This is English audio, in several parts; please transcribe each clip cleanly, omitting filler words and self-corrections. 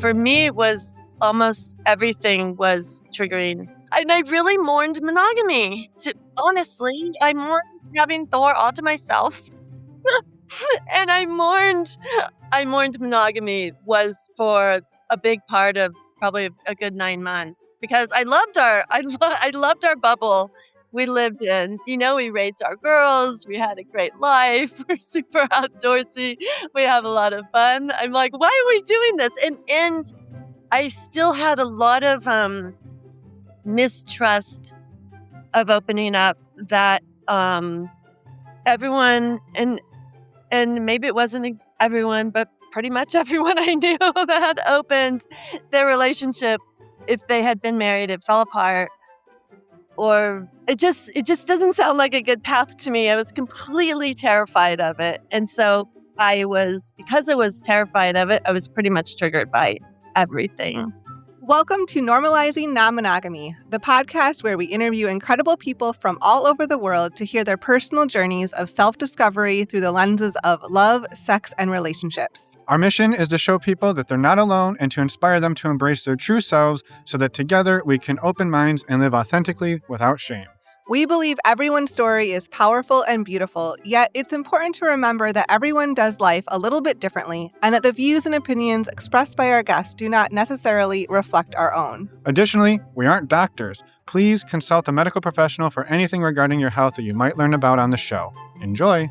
for me, it was almost everything was triggering. And I really mourned monogamy. Honestly, I mourned having Thor all to myself. And I mourned monogamy was for a big part of probably a good 9 months because I loved our bubble we lived in. You know, we raised our girls. We had a great life. We're super outdoorsy. We have a lot of fun. I'm like, why are we doing this? And I still had a lot of mistrust of opening up that everyone and maybe it wasn't everyone, but pretty much everyone I knew that opened their relationship, if they had been married, it fell apart. Or it just doesn't sound like a good path to me. I was completely terrified of it. And so because I was terrified of it, I was pretty much triggered by everything. Welcome to Normalizing Non-Monogamy, the podcast where we interview incredible people from all over the world to hear their personal journeys of self-discovery through the lenses of love, sex, and relationships. Our mission is to show people that they're not alone and to inspire them to embrace their true selves so that together we can open minds and live authentically without shame. We believe everyone's story is powerful and beautiful, yet it's important to remember that everyone does life a little bit differently and that the views and opinions expressed by our guests do not necessarily reflect our own. Additionally, we aren't doctors. Please consult a medical professional for anything regarding your health that you might learn about on the show. Enjoy!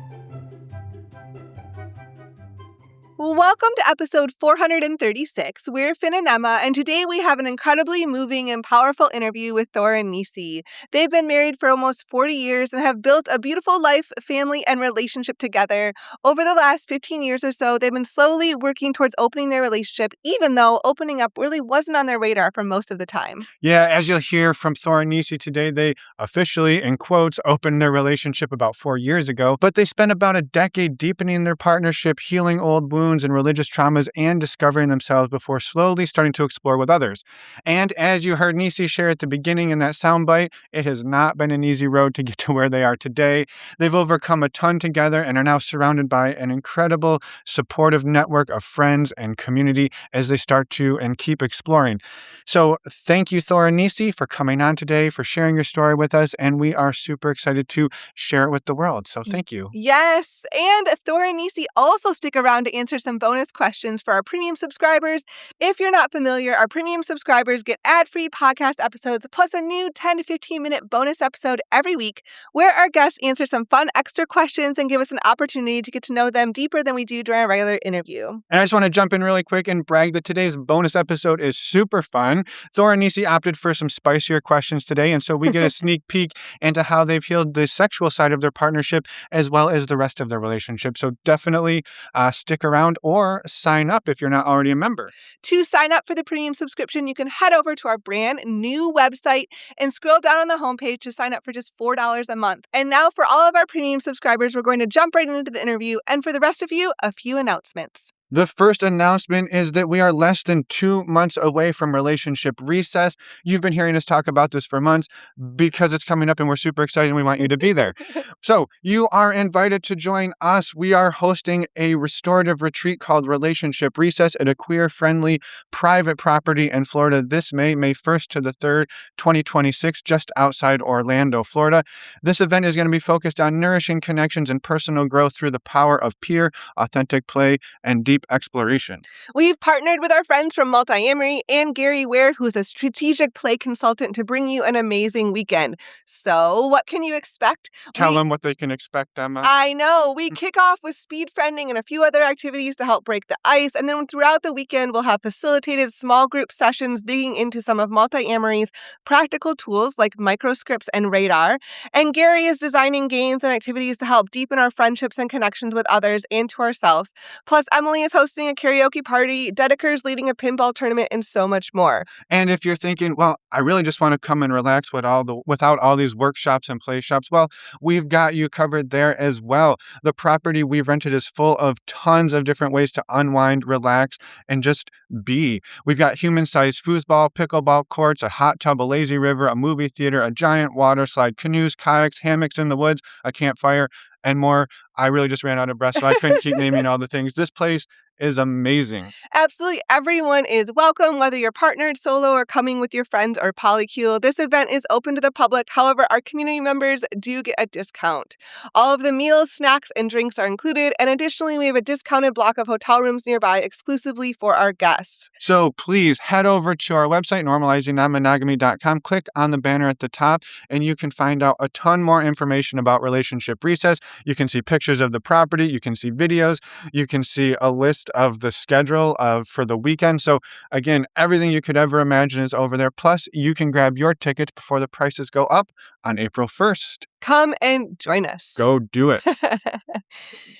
Welcome to episode 436. We're Finn and Emma, and today we have an incredibly moving and powerful interview with Thor and Nisi. They've been married for almost 40 years and have built a beautiful life, family, and relationship together. Over the last 15 years or so, they've been slowly working towards opening their relationship, even though opening up really wasn't on their radar for most of the time. Yeah, as you'll hear from Thor and Nisi today, they officially, in quotes, opened their relationship about 4 years ago, but they spent about a decade deepening their partnership, healing old wounds and religious traumas, and discovering themselves before slowly starting to explore with others. And as you heard Nisi share at the beginning in that soundbite, it has not been an easy road to get to where they are today. They've overcome a ton together and are now surrounded by an incredible supportive network of friends and community as they start to and keep exploring. So thank you, Thor and Nisi, for coming on today, for sharing your story with us, and we are super excited to share it with the world. So thank you. Yes, and Thor and Nisi also stick around to answer some bonus questions for our premium subscribers. If you're not familiar, our premium subscribers get ad-free podcast episodes plus a new 10 to 15 minute bonus episode every week where our guests answer some fun extra questions and give us an opportunity to get to know them deeper than we do during a regular interview. And I just want to jump in really quick and brag that today's bonus episode is super fun. Thor and Nisi opted for some spicier questions today, and so we get a sneak peek into how they've healed the sexual side of their partnership as well as the rest of their relationship. So definitely stick around or sign up if you're not already a member. To sign up for the premium subscription, you can head over to our brand new website and scroll down on the homepage to sign up for just $4 a month. And now for all of our premium subscribers, we're going to jump right into the interview. And for the rest of you, a few announcements. The first announcement is that we are less than 2 months away from relationship recess. You've been hearing us talk about this for months because it's coming up and we're super excited and we want you to be there. So you are invited to join us. We are hosting a restorative retreat called Relationship Recess at a queer-friendly private property in Florida this May 1st to the 3rd, 2026, just outside Orlando, Florida. This event is going to be focused on nourishing connections and personal growth through the power of pure, authentic play and deep exploration. We've partnered with our friends from Multi-Amory and Gary Ware, who's a strategic play consultant, to bring you an amazing weekend. So what can you expect? Tell them what they can expect, Emma. I know. We kick off with speed friending and a few other activities to help break the ice. And then throughout the weekend, we'll have facilitated small group sessions digging into some of Multi-Amory's practical tools like microscripts and radar. And Gary is designing games and activities to help deepen our friendships and connections with others and to ourselves. Plus, Emily is hosting a karaoke party, Dedeker's leading a pinball tournament, and so much more. And if you're thinking, well, I really just want to come and relax without all these workshops and play shops, well, we've got you covered there as well. The property we've rented is full of tons of different ways to unwind, relax, and just be. We've got human-sized foosball, pickleball courts, a hot tub, a lazy river, a movie theater, a giant water slide, canoes, kayaks, hammocks in the woods, a campfire, and more. I really just ran out of breath, so I couldn't keep naming all the things. This place is amazing. Absolutely. Everyone is welcome, whether you're partnered, solo, or coming with your friends or polycule. This event is open to the public. However, our community members do get a discount. All of the meals, snacks, and drinks are included. And additionally, we have a discounted block of hotel rooms nearby exclusively for our guests. So please head over to our website, normalizingnonmonogamy.com. Click on the banner at the top, and you can find out a ton more information about Relationship Recess. You can see pictures of the property. You can see videos. You can see a list of the schedule for the weekend. So again, everything you could ever imagine is over there. Plus, you can grab your tickets before the prices go up on April 1st. Come and join us. Go do it.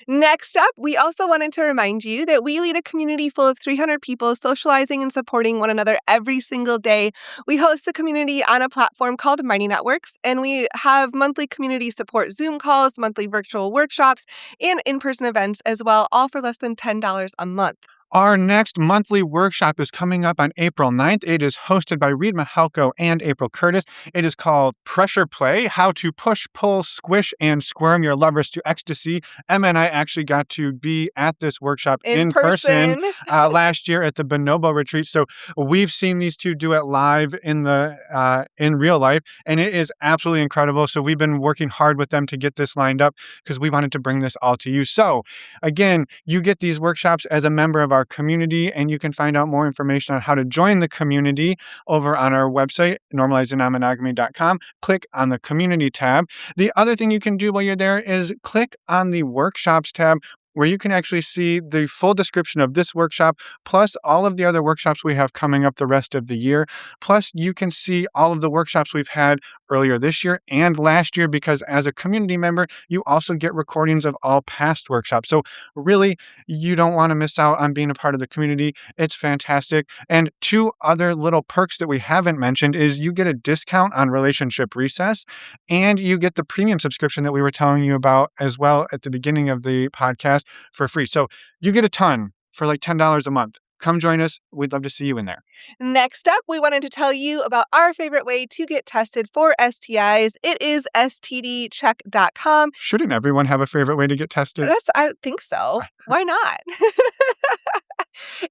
Next up, we also wanted to remind you that we lead a community full of 300 people socializing and supporting one another every single day. We host the community on a platform called Mighty Networks, and we have monthly community support Zoom calls, monthly virtual workshops, and in-person events as well, all for less than $10 a month. Our next monthly workshop is coming up on April 9th. It is hosted by Reed Mahalko and April Curtis. It is called Pressure Play, How to Push, Pull, Squish, and Squirm Your Lovers to Ecstasy. Emma and I actually got to be at this workshop in person last year at the Bonobo Retreat. So we've seen these two do it live in real life, and it is absolutely incredible. So we've been working hard with them to get this lined up because we wanted to bring this all to you. So again, you get these workshops as a member of our community, and you can find out more information on how to join the community over on our website, normalizingnonmonogamy.com. Click on the community tab. The other thing you can do while you're there is click on the workshops tab, where you can actually see the full description of this workshop, plus all of the other workshops we have coming up the rest of the year. Plus, you can see all of the workshops we've had earlier this year and last year, because as a community member, you also get recordings of all past workshops. So really, you don't want to miss out on being a part of the community. It's fantastic. And two other little perks that we haven't mentioned is you get a discount on Relationship Recess, and you get the premium subscription that we were telling you about as well at the beginning of the podcast for free. So you get a ton for like $10 a month. Come join us. We'd love to see you in there. Next up, we wanted to tell you about our favorite way to get tested for STIs. It is stdcheck.com. Shouldn't everyone have a favorite way to get tested? I think so. Why not?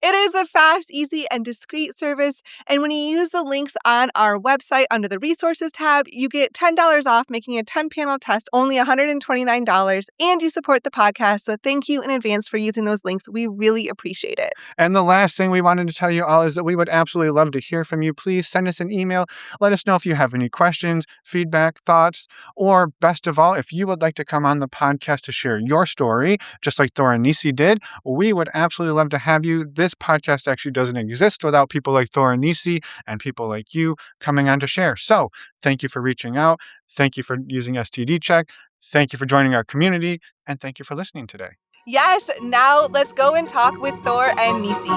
It is a fast, easy, and discreet service. And when you use the links on our website under the resources tab, you get $10 off, making a 10-panel test only $129. And you support the podcast. So thank you in advance for using those links. We really appreciate it. And the last thing we wanted to tell you all is that we would absolutely love to hear from you. Please send us an email. Let us know if you have any questions, feedback, thoughts, or best of all, if you would like to come on the podcast to share your story, just like Thor and Nisi did, we would absolutely love to have you. This podcast actually doesn't exist without people like Thor and Nisi and people like you coming on to share. So thank you for reaching out. Thank you for using STD Check. Thank you for joining our community. And thank you for listening today. Yes, now let's go and talk with Thor and Nisi.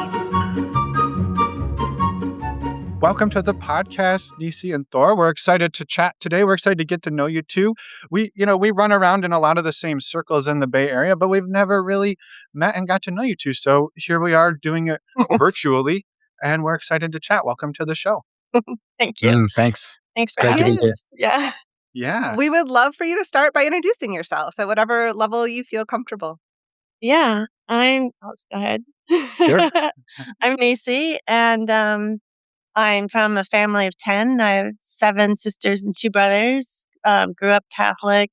Welcome to the podcast, Nisi and Thor. We're excited to chat today. We're excited to get to know you too. We run around in a lot of the same circles in the Bay Area, but we've never really met and got to know you two. So here we are doing it virtually, and we're excited to chat. Welcome to the show. Thank you. Thanks. Thanks for Great to having be here. us. Yeah. Yeah. We would love for you to start by introducing yourselves at whatever level you feel comfortable. Yeah. Go ahead. Sure. I'm Nisi, and I'm from a family of 10. I have 7 sisters and 2 brothers. Grew up Catholic.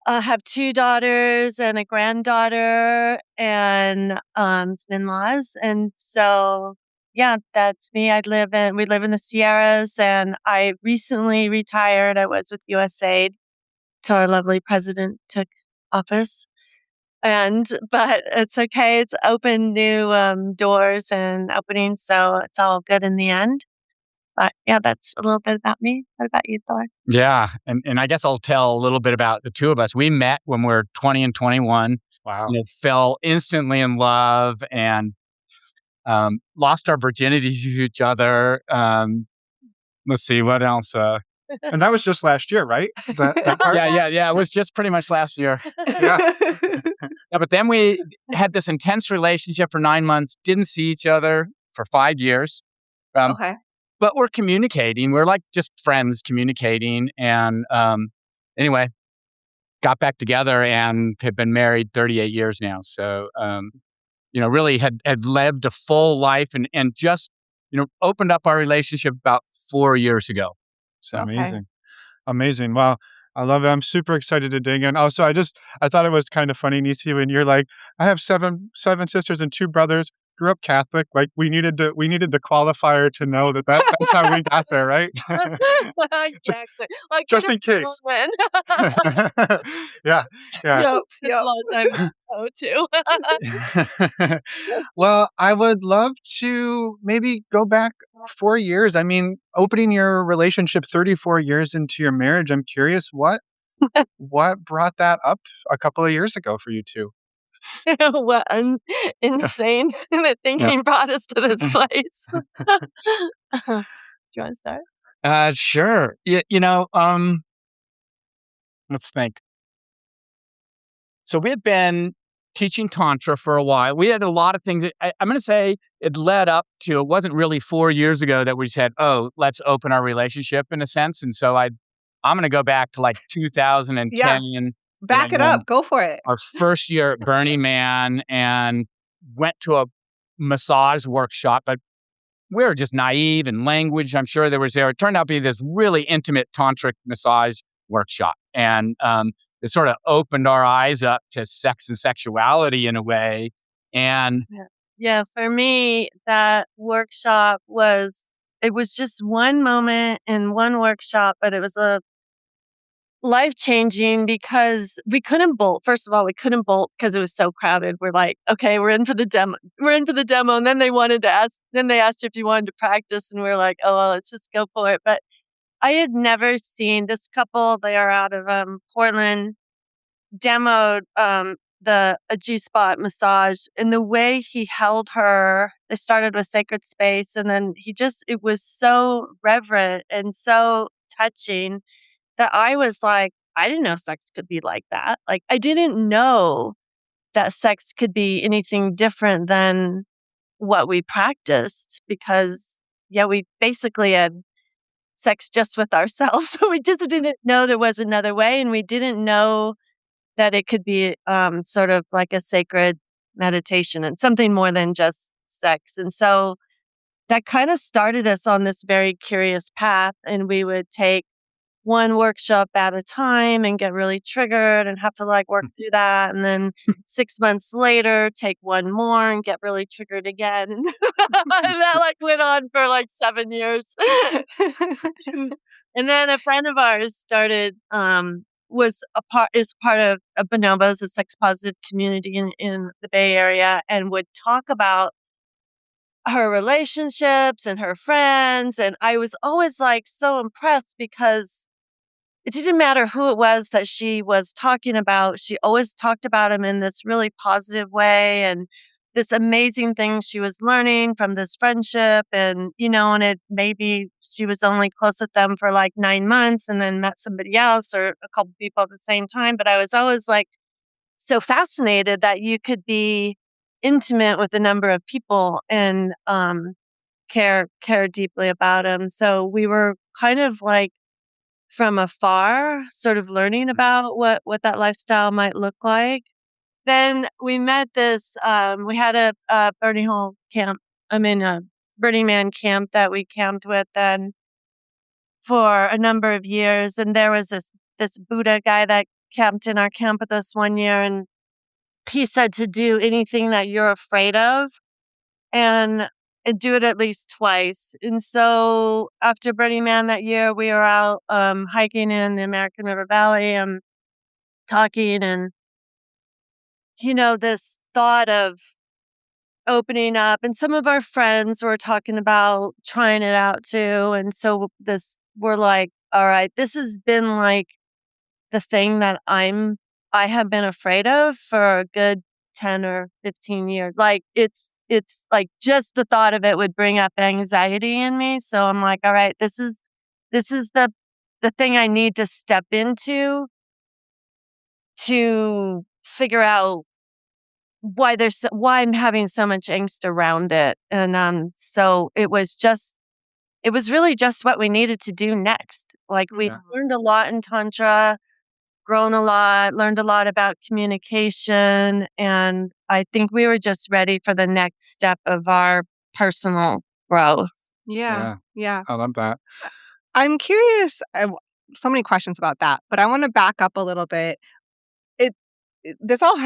Have 2 daughters and a granddaughter and some in-laws. And so, yeah, that's me. We live in the Sierras, and I recently retired. I was with USAID till our lovely president took office. But it's okay. It's opened new doors and openings, so it's all good in the end. But yeah, that's a little bit about me. What about you, Thor? Yeah. And I guess I'll tell a little bit about the two of us. We met when we were 20 and 21. Wow. Fell instantly in love and lost our virginity to each other. Let's see, what else? And that was just last year, right? That part? Yeah. It was just pretty much last year. Yeah. Yeah, but then we had this intense relationship for 9 months, didn't see each other for 5 years. Okay. But we're communicating. We're like just friends communicating. And anyway, got back together and have been married 38 years now. So really had lived a full life and just, opened up our relationship about 4 years ago. So Amazing. Wow. I love it. I'm super excited to dig in. Also, I thought it was kind of funny, Nisi, when you're like, I have seven sisters and 2 brothers, grew up Catholic. Like we needed the qualifier to know that's how we got there, right? Exactly. Just in case. Win. Yeah. Yep. A long time ago too. Well, I would love to maybe go back 4 years. I mean, opening your relationship 34 years into your marriage, I'm curious what brought that up a couple of years ago for you two? What an insane thinking brought us to this place. Do you want to start? Sure. Let's think. So we had been teaching Tantra for a while. We had a lot of things. I'm going to say it led up to, it wasn't really 4 years ago that we said, oh, let's open our relationship in a sense. And so I'm going to go back to like 2010. Yeah. Back it up. Go for it. Our first year at Burning Man, and went to a massage workshop, but we were just naive in language. I'm sure it turned out to be this really intimate tantric massage workshop. And it sort of opened our eyes up to sex and sexuality in a way. And yeah, for me, that workshop was just one moment in one workshop, but it was a life-changing because we couldn't bolt. First of all, we couldn't bolt because it was so crowded. We're like, okay, we're in for the demo. And then they asked if you wanted to practice, and we were like, oh, well, let's just go for it. But I had never seen this couple. They are out of Portland, demoed a G-spot massage, and the way he held her. They started with sacred space, and then it was so reverent and so touching that I was like, I didn't know sex could be like that. Like, I didn't know that sex could be anything different than what we practiced because, we basically had sex just with ourselves. So we just didn't know there was another way, and we didn't know that it could be sort of like a sacred meditation and something more than just sex. And so that kind of started us on this very curious path, and we would take one workshop at a time and get really triggered and have to work through that. And then 6 months later, take one more and get really triggered again. And that went on for 7 years. And then a friend of ours started, is part of Bonobos, a sex positive community in the Bay Area, and would talk about her relationships and her friends. And I was always so impressed because it didn't matter who it was that she was talking about. She always talked about him in this really positive way and this amazing thing she was learning from this friendship. And, and maybe she was only close with them for 9 months and then met somebody else or a couple people at the same time. But I was always so fascinated that you could be intimate with a number of people and care deeply about them. So we were kind of from afar, sort of learning about what that lifestyle might look like. Then we met we had a Burning Man camp that we camped with then for a number of years. And there was this Buddha guy that camped in our camp with us one year, and he said to do anything that you're afraid of and do it at least twice. And so after Burning Man that year, we were out hiking in the American River Valley, talking, and this thought of opening up, and some of our friends were talking about trying it out too. And so we're like, all right, this has been the thing that I have been afraid of for a good 10 or 15 years. It's just the thought of it would bring up anxiety in me. So I'm like, all right, this is the thing I need to step into to figure out why I'm having so much angst around it. And so it was really just what we needed to do next. We learned a lot in Tantra. grown a lot, learned a lot about communication, and I think we were just ready for the next step of our personal growth. Yeah. I love that. I'm curious. So many questions about that, but I want to back up a little bit. This all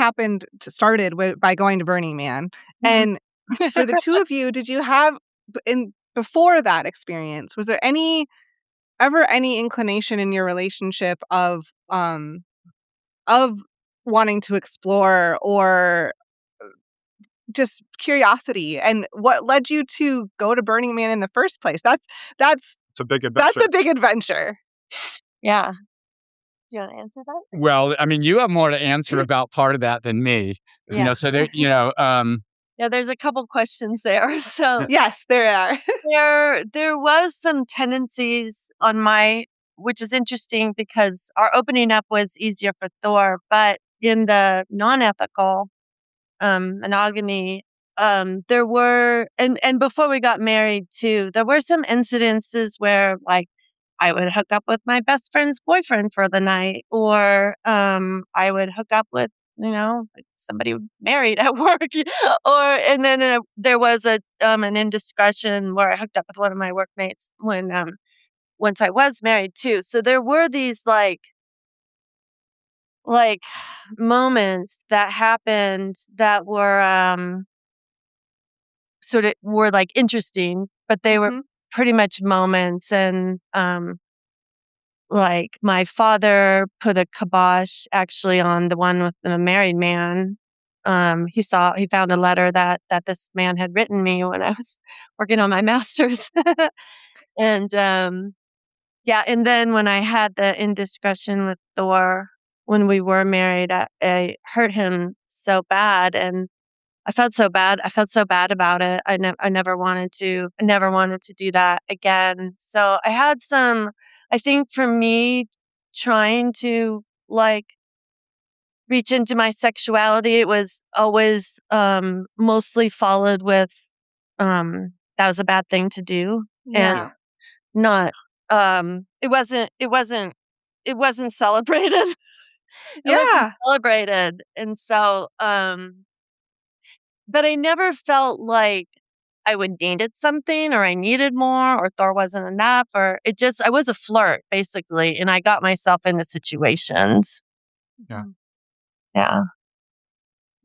started by going to Burning Man, and for the two of you, did you have before that experience? Was there ever any inclination in your relationship of wanting to explore or just curiosity? And what led you to go to Burning Man in the first place? That's It's a big adventure. That's a big adventure. Yeah. Do you want to answer that? Well, I mean, you have more to answer about part of that than me. Yeah. So there, Yeah, there's a couple questions there. So Yes, there are. there was some tendencies on which is interesting because our opening up was easier for Thor, but in the non-ethical monogamy, there were, and before we got married too, there were some incidences where like I would hook up with my best friend's boyfriend for the night, or I would hook up with, like somebody married at work, and then there was an indiscretion where I hooked up with one of my workmates once I was married too. So there were these like moments that happened that were sort of were like interesting, but they were pretty much moments. And like my father put a kibosh actually on the one with the married man. He found a letter that this man had written me when I was working on my master's. And yeah, and then when I had the indiscretion with Thor when we were married, I hurt him so bad, and I felt so bad. I felt so bad about it. I never wanted to. I never wanted to do that again. So I had some. I think for me, trying to like reach into my sexuality, it was always mostly followed with that was a bad thing to do, and not it wasn't celebrated. It wasn't celebrated, and so but I never felt like I would needed something or I needed more or Thor wasn't enough, or I was a flirt basically, and I got myself into situations. Yeah. Yeah.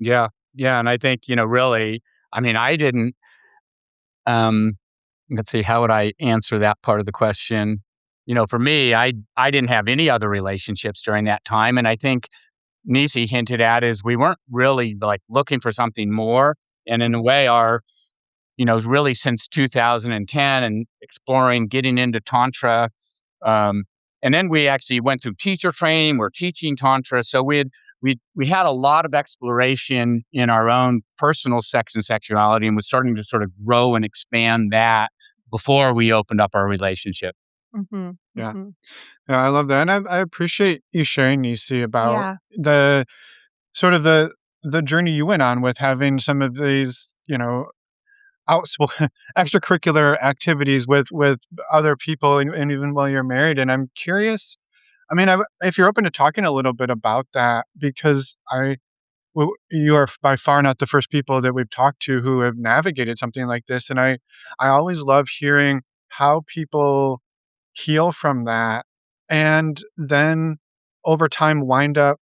Yeah. Yeah. And I think, really, I mean, I didn't, let's see, how would I answer that part of the question? For me, I didn't have any other relationships during that time. And I think Nisi hinted at is we weren't really like looking for something more. And in a way, really since 2010 and exploring, getting into Tantra. And then we actually went through teacher training. We're teaching Tantra. So we had a lot of exploration in our own personal sex and sexuality, and was starting to sort of grow and expand that before we opened up our relationship. Mm-hmm. Yeah. Mm-hmm. Yeah, I love that. And I appreciate you sharing, Nisi, about the sort of the journey you went on with having some of these, extracurricular activities with other people, and even while you're married. And I'm curious, I mean, if you're open to talking a little bit about that, because you are by far not the first people that we've talked to who have navigated something like this. And I always love hearing how people heal from that and then over time wind up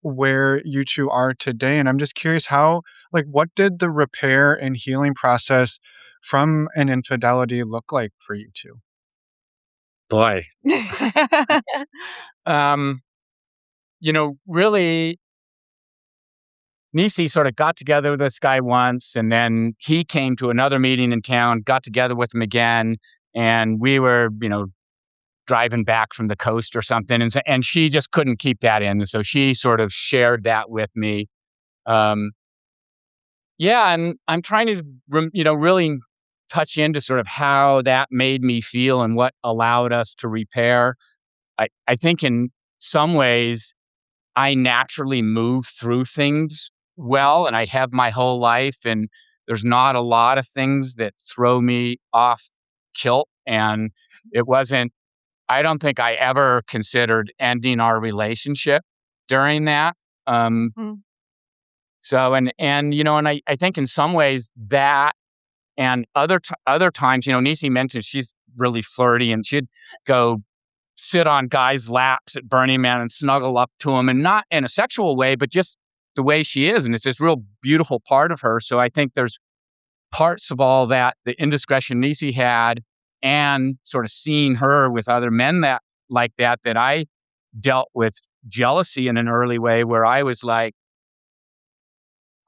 where you two are today. And I'm just curious what did the repair and healing process from an infidelity look like for you two? Boy. Really, Nisi sort of got together with this guy once, and then he came to another meeting in town, got together with him again, and we were, driving back from the coast or something, and she just couldn't keep that in, so she sort of shared that with me. And I'm trying to, really touch into sort of how that made me feel and what allowed us to repair. I think in some ways, I naturally move through things well, and I have my whole life, and there's not a lot of things that throw me off kilt, and it wasn't I don't think I ever considered ending our relationship during that. So, and I think in some ways that, and other times, Nisi mentioned she's really flirty, and she'd go sit on guys' laps at Burning Man and snuggle up to them, and not in a sexual way, but just the way she is. And it's this real beautiful part of her. So I think there's parts of all that, the indiscretion Nisi had, and sort of seeing her with other men that I dealt with jealousy in an early way, where I was like,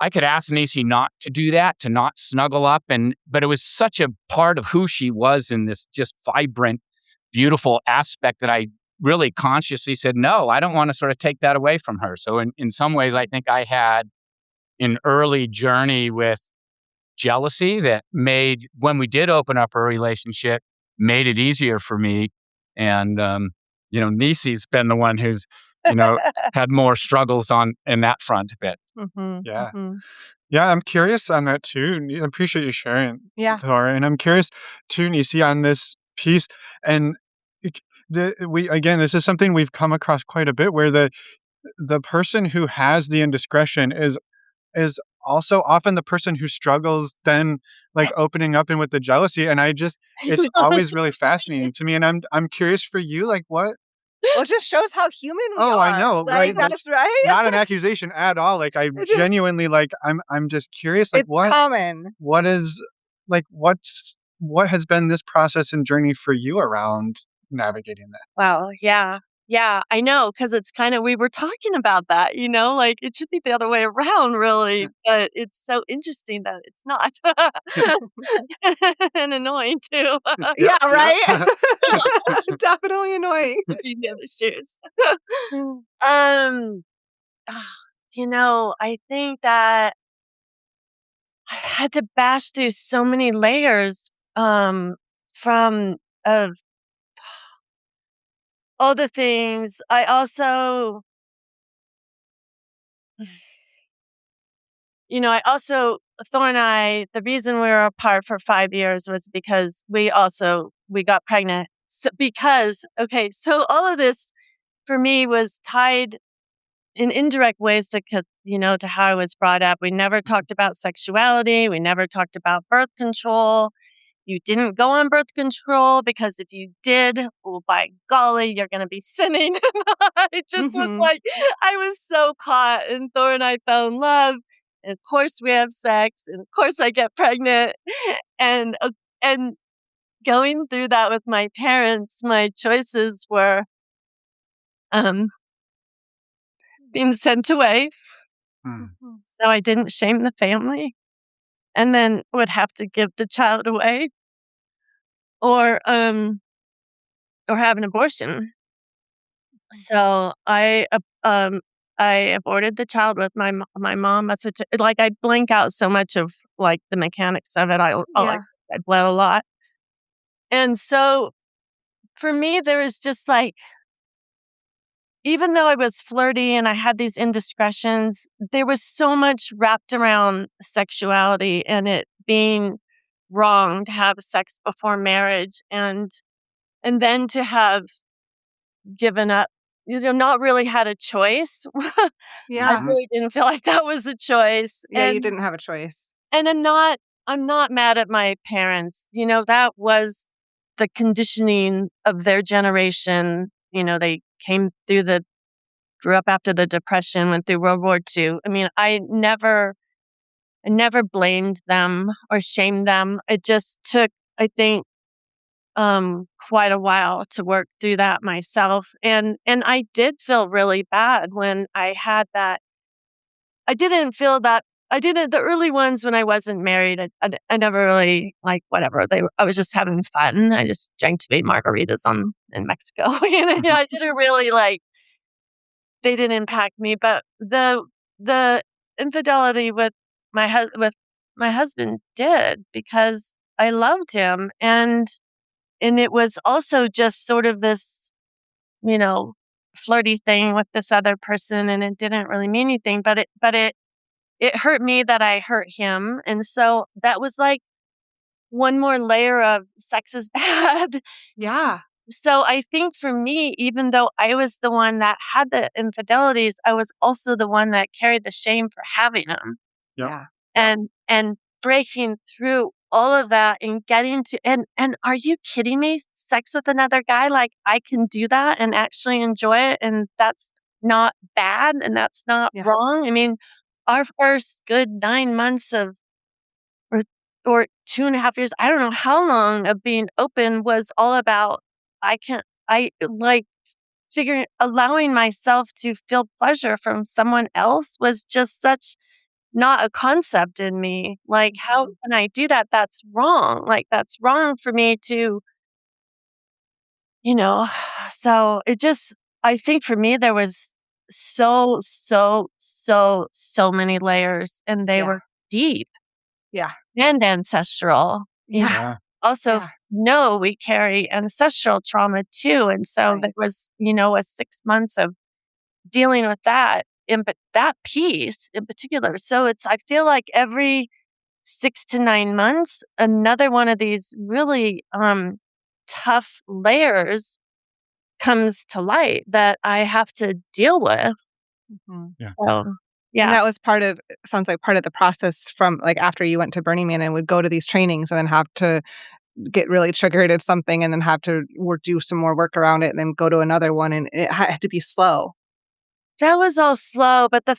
I could ask Nisi not to do that, to not snuggle up, but it was such a part of who she was in this just vibrant, beautiful aspect that I really consciously said, no, I don't want to sort of take that away from her. So in some ways, I think I had an early journey with jealousy that made, when we did open up a relationship, made it easier for me. And, Nisi's been the one who's, had more struggles in that front a bit. Yeah. Yeah, I'm curious on that too. I appreciate you sharing, Thor. And I'm curious too, Nisi, on this piece. And this is something we've come across quite a bit, where the person who has the indiscretion is also often the person who struggles then, like, opening up and with the jealousy. And it's always really fascinating to me. And I'm curious for you, like, what? Well, it just shows how human we are. I know, right? That's right. Not an accusation at all. Like, I genuinely, like, I'm just curious, like, it's common. What is, like, what has been this process and journey for you around navigating that? Wow. Yeah. Yeah, I know, because it's kind of, we were talking about that, like it should be the other way around, really, but it's so interesting that it's not. And annoying, too. Yeah, right? Definitely annoying. In the other shoes. I think that I had to bash through so many layers from all the things. I also, Thor and I, the reason we were apart for 5 years was because we got pregnant. So so all of this for me was tied in indirect ways to how I was brought up. We never talked about sexuality. We never talked about birth control. You didn't go on birth control because if you did, well, by golly, you're going to be sinning. It just was like, I was so caught, and Thor and I fell in love. And of course we have sex, and of course I get pregnant. And going through that with my parents, my choices were being sent away. So I didn't shame the family, and then would have to give the child away, or have an abortion. So I aborted the child with my mom. I blank out so much of like the mechanics of it. I bled a lot, and so for me there was just like, even though I was flirty and I had these indiscretions, there was so much wrapped around sexuality and it being wrong to have sex before marriage, and then to have given up, not really had a choice. Yeah. I really didn't feel like that was a choice. Yeah, you didn't have a choice. And I'm not mad at my parents. That was the conditioning of their generation. They grew up after the Depression, went through World War II. I mean, I never blamed them or shamed them. It just took, I think, quite a while to work through that myself. And I did feel really bad when I had that. I didn't feel that. The early ones when I wasn't married, I never really, like, whatever. I was just having fun. I just drank 2 margaritas in Mexico. I didn't really they didn't impact me. But the infidelity with my husband did, because I loved him, and it was also just sort of this, flirty thing with this other person, and it didn't really mean anything, but it hurt me that I hurt him. And so that was like one more layer of sex is bad. Yeah. So I think for me, even though I was the one that had the infidelities, I was also the one that carried the shame for having them. Yep. Yeah. And breaking through all of that and getting to and are you kidding me? Sex with another guy, like I can do that and actually enjoy it, and that's not bad and that's not Yeah. wrong. I mean, our first good 9 months of or or 2.5 years, I don't know how long of being open was all about I like figuring allowing myself to feel pleasure from someone else was just such not a concept in me. Like, how can I do that? That's wrong. Like, that's wrong for me to, you know. So it just, I think for me, there was so many layers, and they Yeah. were deep Yeah. and ancestral. Yeah. Yeah. Also, Yeah. no, we carry ancestral trauma too. And so Right. there was, a 6 months of dealing with that, but that piece in particular. So I feel like every 6 to 9 months, another one of these really tough layers comes to light that I have to deal with. Mhm. So, And yeah. that was sounds like part of the process from like after you went to Burning Man and would go to these trainings and then have to get really triggered at something and then have to do some more work around it and then go to another one. And it had to be slow. That was all slow, but the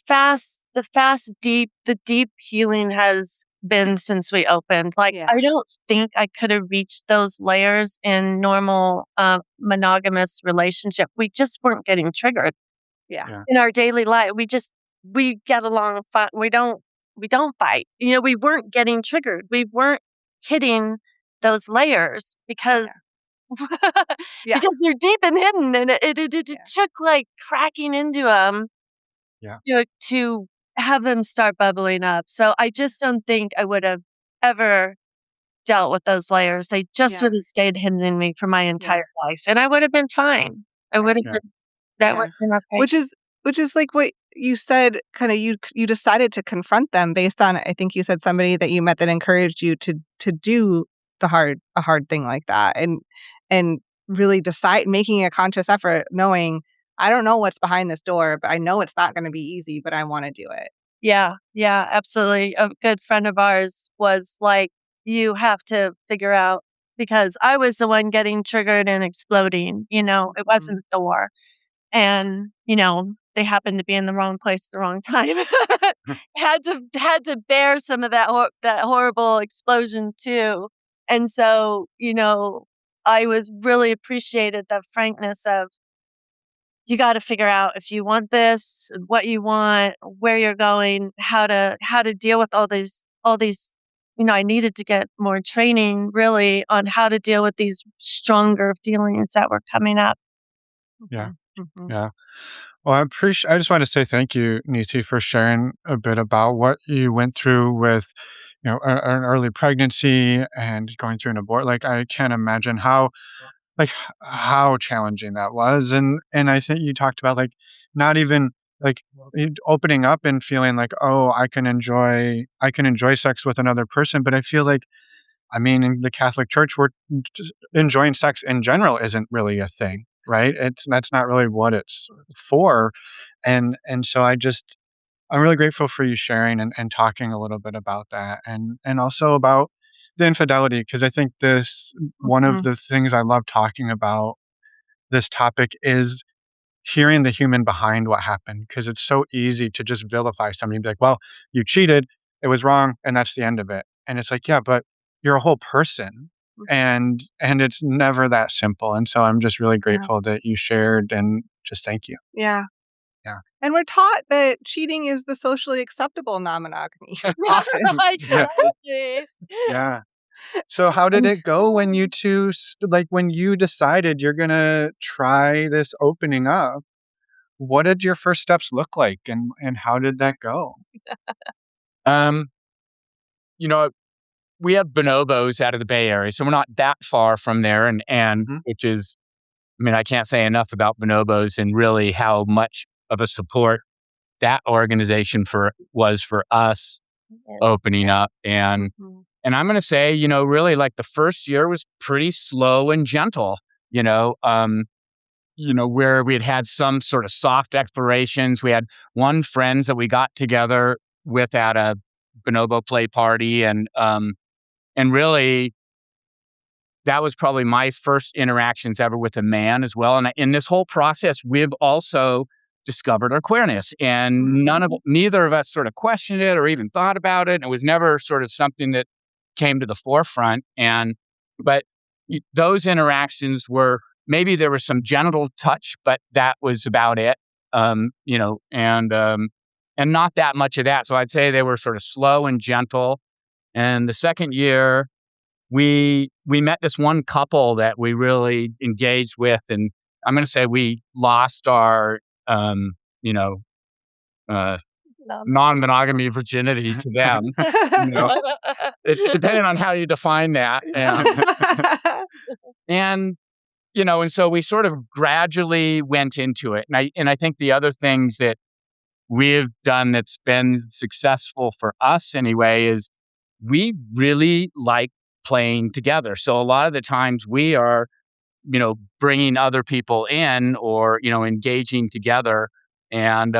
deep healing has been since we opened. Like, Yeah. I don't think I could have reached those layers in normal monogamous relationship. We just weren't getting triggered Yeah. Yeah. in our daily life. We get along fine. We don't fight. We weren't getting triggered. We weren't hitting those layers because Yeah. because they're deep and hidden, and it Yeah. took like cracking into them Yeah. to have them start bubbling up. So I just don't think I would have ever dealt with those layers. They just Yeah. would have stayed hidden in me for my entire life, and I would have been fine. I would have Yeah. been that Yeah. would have been okay. Which is like what you said, kind of you decided to confront them based on, I think you said somebody that you met that encouraged you to do a hard thing like that and really decide, making a conscious effort, knowing I don't know what's behind this door, but I know it's not going to be easy, but I want to do it. Yeah, absolutely. A good friend of ours was like, "You have to figure out," because I was the one getting triggered and exploding. It wasn't Thor. And, they happened to be in the wrong place at the wrong time. Had to bear some of that horrible explosion too. And so, I was really appreciated the frankness of, you got to figure out if you want this, what you want, where you're going, how to deal with all these. I needed to get more training really on how to deal with these stronger feelings that were coming up. Yeah. Mhm. Yeah. Well, I just want to say thank you, Nisi, for sharing a bit about what you went through with, an early pregnancy and going through an abort. Like, I can't imagine how challenging that was. And I think you talked about like not even like opening up and feeling like, oh, I can enjoy sex with another person. But I feel like, I mean, in the Catholic Church, we're just enjoying sex in general isn't really a thing, right? That's not really what it's for. And so I'm really grateful for you sharing and talking a little bit about that and also about the infidelity, because I think this one of Mhm. the things I love talking about this topic is hearing the human behind what happened, because it's so easy to just vilify somebody and be like, well, you cheated, it was wrong, and that's the end of it. And it's like, yeah, but you're a whole person, and it's never that simple. And so I'm just really Yeah. grateful that you shared, and just thank you. Yeah. Yeah. And we're taught that cheating is the socially acceptable non-monogamy often. Yeah. Exactly. Yeah. So how did it go when you two like when you decided you're gonna try this opening up? What did your first steps look like, and how did that go? Um, you know, we have bonobos out of the Bay Area, so we're not that far from there, and Mhm. which is, I mean, I can't say enough about bonobos and really how much of a support that organization was for us Yes. opening up. And Mhm. I'm going to say, really like the first year was pretty slow and gentle. where we had some sort of soft explorations. We had one friends that we got together with at a bonobo play party, and really that was probably my first interactions ever with a man as well. And in this whole process, we've also discovered our queerness, and neither of us sort of questioned it or even thought about it. It was never sort of something that came to the forefront. But those interactions were, maybe there was some genital touch, but that was about it. And not that much of that. So I'd say they were sort of slow and gentle. And the second year, we met this one couple that we really engaged with, and I'm going to say we lost our, non-monogamy virginity to them. It depended on how you define that, and so we sort of gradually went into it. And I think the other things that we've done that's been successful for us anyway is we really like playing together. So a lot of the times we are, bringing other people in or, engaging together. And,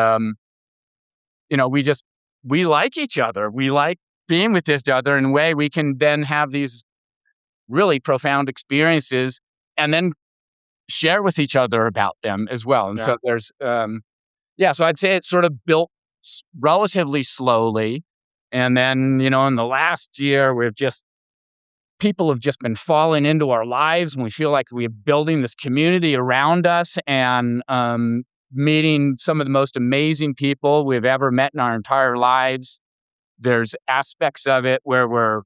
we like each other. We like being with each other in a way we can then have these really profound experiences and then share with each other about them as well. And so there's, so I'd say it sort of built relatively slowly. And then, in the last year, people have just been falling into our lives, and we feel like we're building this community around us and meeting some of the most amazing people we've ever met in our entire lives. There's aspects of it where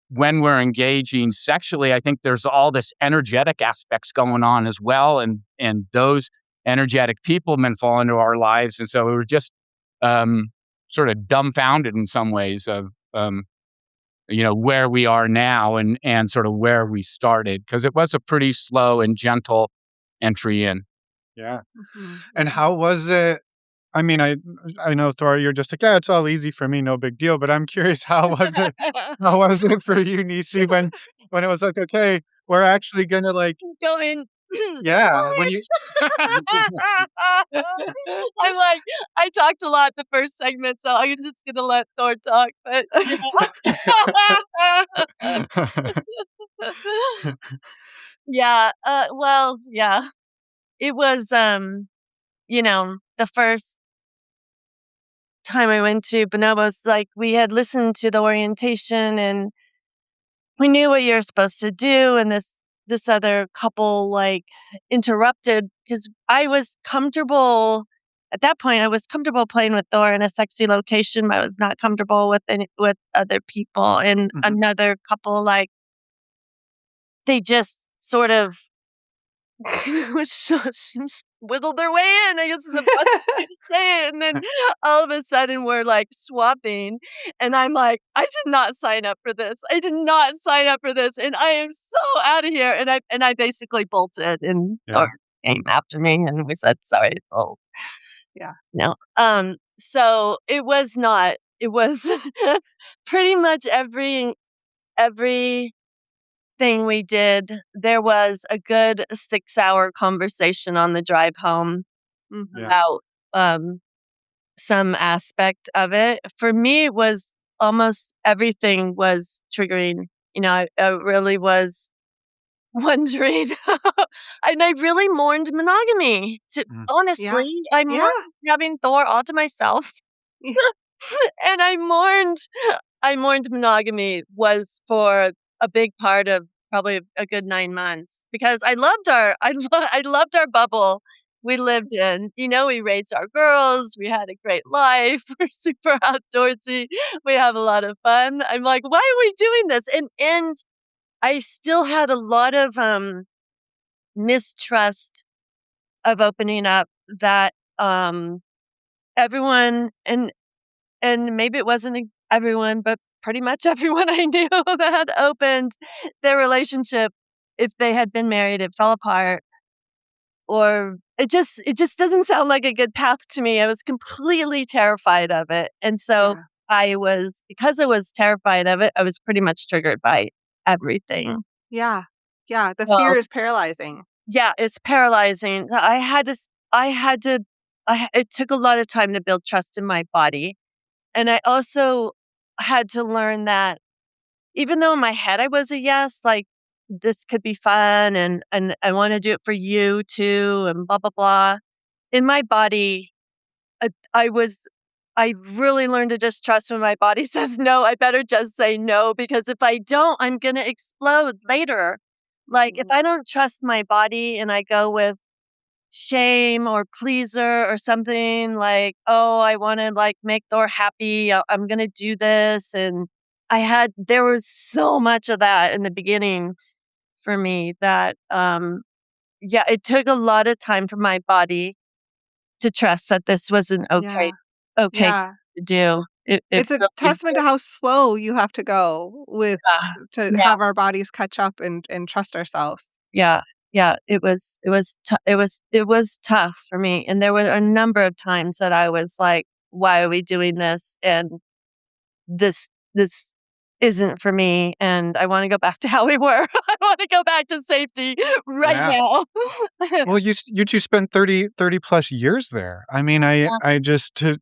when we're engaging sexually, I think there's all this energetic aspects going on as well. And those energetic people have been falling into our lives. And so we were just sort of dumbfounded in some ways of, where we are now and sort of where we started, because it was a pretty slow and gentle entry in. Yeah. And how was it? I mean, I know, Thor, you're just like, yeah, it's all easy for me, no big deal. But I'm curious, how was it? How was it for you, Nisi, when it was like, okay, we're actually gonna going. Yeah, when you. I'm like, I talked a lot the first segment, so I'm just gonna let Thor talk. But it was the first time I went to bonobos, like we had listened to the orientation and we knew what you're supposed to do, and this other couple interrupted because I was comfortable at that point. I was comfortable playing with Thor in a sexy location, but I was not comfortable with other people. And another couple, they just sort of whittled their way in, I guess is the best way to say it. And then all of a sudden we're swapping, and I'm like, I did not sign up for this. I did not sign up for this, and I am so out of here. And I basically bolted, and Thor came after me, and we said sorry. Oh, yeah, no. So it was not. It was pretty much every thing we did, there was a good 6-hour conversation on the drive home about some aspect of it. For me, it was almost everything was triggering. I really was wondering, and I really mourned monogamy. Honestly, I mourned having Thor all to myself, and I mourned monogamy was for a big part of probably a good 9 months, because I loved our bubble we lived in. We raised our girls. We had a great life. We're super outdoorsy. We have a lot of fun. I'm like, why are we doing this? And I still had a lot of mistrust of opening up, that everyone, and maybe it wasn't everyone, but pretty much everyone I knew that opened their relationship, if they had been married, it fell apart, or it just doesn't sound like a good path to me. I was completely terrified of it. And so because I was terrified of it, I was pretty much triggered by everything. Yeah. Yeah, the So, fear is paralyzing. yeah, it's paralyzing. It took a lot of time to build trust in my body. And I also had to learn that even though in my head I was a yes, like this could be fun and I want to do it for you too and blah blah blah. In my body, uh, I was I really learned to just trust when my body says no. I better just say no because if I don't, I'm going to explode later. Like if Mhm. I don't trust my body and I go with shame or pleaser or something like, oh, I want to like make Thor happy. I'm going to do this. And there was so much of that in the beginning for me that, yeah, it took a lot of time for my body to trust that this was an Yeah. okay Yeah. to do. It It's a really testament to how slow you have to go with to yeah, have our bodies catch up and trust ourselves. yeah, yeah. It was tough for me, and there were a number of times that I was like, "Why are we doing this?" And this isn't for me, and I want to go back to how we were. I want to go back to safety right Yeah. now. Well, you two spent 30 plus years there. I mean, Yeah, I just to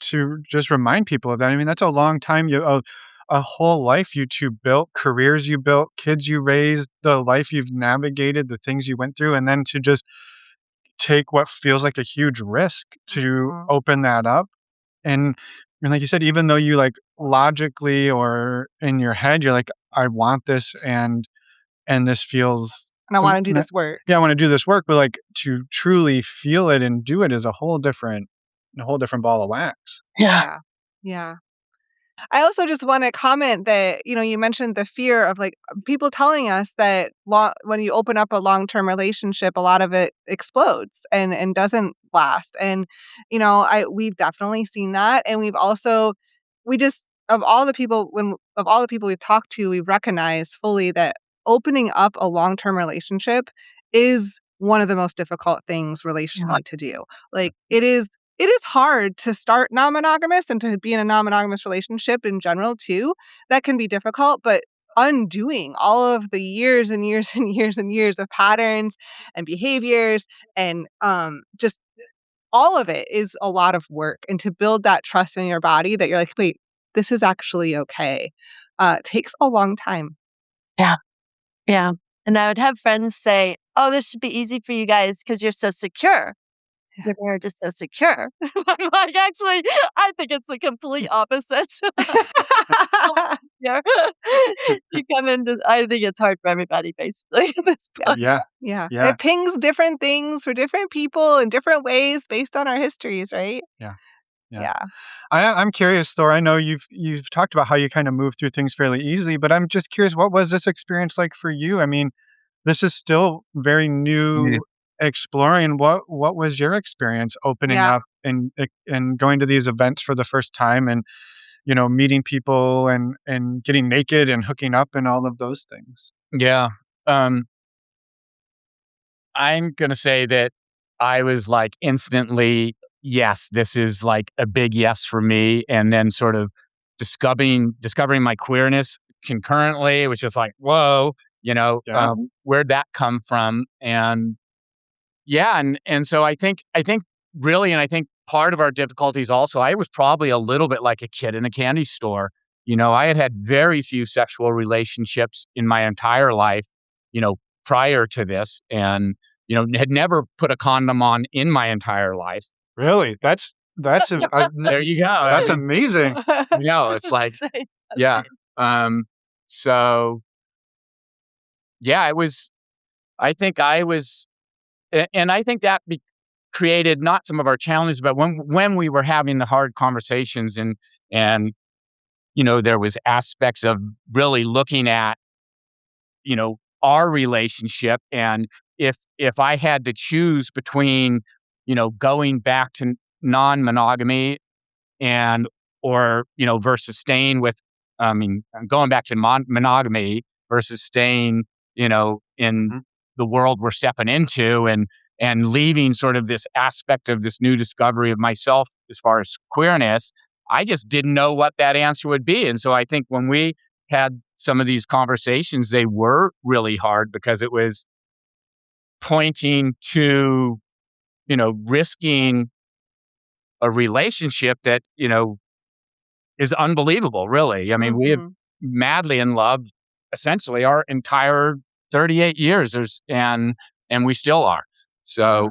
just remind people of that. I mean, that's a long time. A whole life you two built, careers you built, kids you raised, the life you've navigated, the things you went through, and then to just take what feels like a huge risk to Mhm. open that up. And like you said, even though you like logically or in your head, you're like, I want this and this feels And I um, wanna do n- this work. yeah, I want to do this work, but like to truly feel it and do it is a whole different ball of wax. yeah, Yeah. Yeah. I also just wanna comment that, you mentioned the fear of, like, people telling us that when you open up a long-term relationship, a lot of it explodes and doesn't last, and, we've definitely seen that, and we just of all the people we've talked to, we've recognized fully that opening up a long-term relationship is one of the most difficult things yeah, relationally to do. Like, it is hard to start non-monogamous and to be in a non-monogamous relationship in general too. That can be difficult, but undoing all of the years and years and years and years of patterns and behaviors and just all of it is a lot of work. And to build that trust in your body that you're like, wait, this is actually okay, takes a long time. yeah, yeah. And I would have friends say, "Oh, this should be easy for you guys because you're so secure. Your marriage is so secure." I'm like, "Actually, I think it's the complete opposite." Yeah. You come into I think it's hard for everybody basically at this Yeah. point. Yeah, Yeah. yeah, It pings different things for different people in different ways based on our histories, right? yeah, yeah. Yeah. I'm curious, Thor. I know you've talked about how you kind of move through things fairly easily, but I'm just curious, what was this experience like for you? I mean, this is still very Yeah. new exploring. What was your experience opening Yeah. up and going to these events for the first time and meeting people and getting naked and hooking up and all of those things? Yeah. Um, I'm going to say that I was like instantly, yes, this is like a big yes for me. And then sort of discovering my queerness concurrently. It was just like, whoa, Yeah. where'd that come from? And yeah. And so I think really, and I think part of our difficulties also, I was probably a little bit like a kid in a candy store. I had had very few sexual relationships in my entire life, you know, prior to this, and had never put a condom on in my entire life. Really? There you go. That's amazing. It's like, Say yeah. Um, so yeah, it was. I think I was, and I think that created not some of our challenges, but when we were having the hard conversations and there was aspects of really looking at our relationship, and if I had to choose between going back to non-monogamy and or versus staying with going back to monogamy versus staying in Mhm. the world we're stepping into, and leaving sort of this aspect of this new discovery of myself as far as queerness. I just didn't know what that answer would be. And so I think when we had some of these conversations, they were really hard because it was pointing to, risking a relationship that, is unbelievable, really. I mean, we have madly in love essentially our entire 38 years and we still are. So,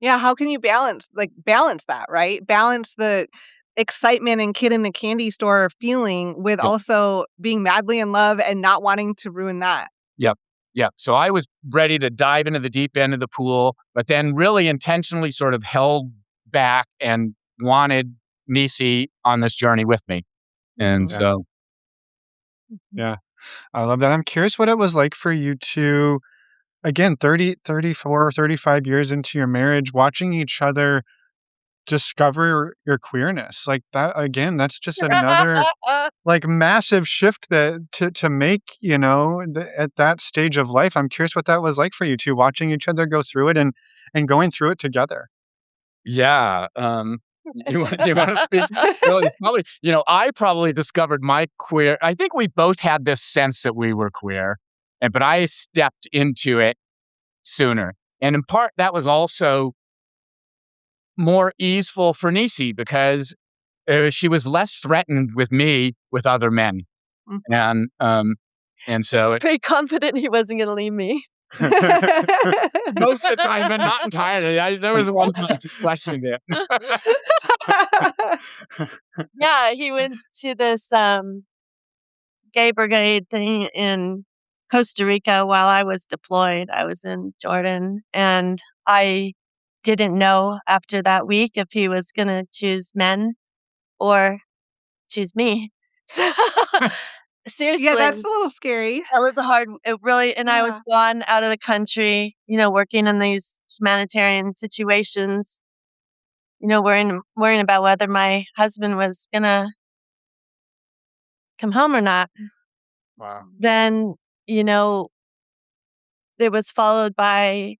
yeah, how can you balance that, right? Balance the excitement and kid in a candy store feeling with also being madly in love and not wanting to ruin that. Yep. So I was ready to dive into the deep end of the pool, but then really intentionally sort of held back and wanted Nisi on this journey with me. And so. Yeah, I love that. I'm curious what it was like for you to, again, 30, 34, 35 years into your marriage, watching each other discover your queerness. Like that, again, that's just another like massive shift that to make, at that stage of life. I'm curious what that was like for you two, watching each other go through it and going through it together. Yeah. Do you want to speak? Really, it's probably, I probably discovered my queer. I think we both had this sense that we were queer, but I stepped into it sooner. And in part, that was also more easeful for Nisi because she was less threatened with me with other men. And so I was pretty confident he wasn't going to leave me. Most of the time, but not entirely. There was one question there. Yeah, he went to this gay brigade thing in Costa Rica while I was deployed. I was in Jordan, and I didn't know after that week if he was going to choose men or choose me. Seriously. Yeah, that's a little scary. That was I was gone out of the country, working in these humanitarian situations, worrying about whether my husband was going to come home or not. Wow. Then, it was followed by,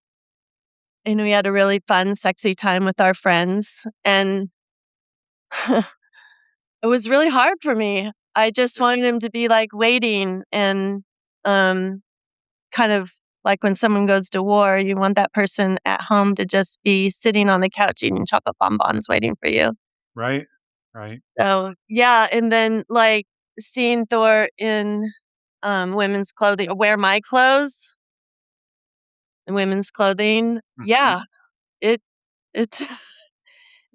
we had a really fun, sexy time with our friends. And it was really hard for me. I just wanted him to be like waiting and kind of like when someone goes to war, you want that person at home to just be sitting on the couch eating chocolate bonbons waiting for you. Right. So, yeah. And then like seeing Thor in women's clothing, or wear my clothes in women's clothing. Yeah. It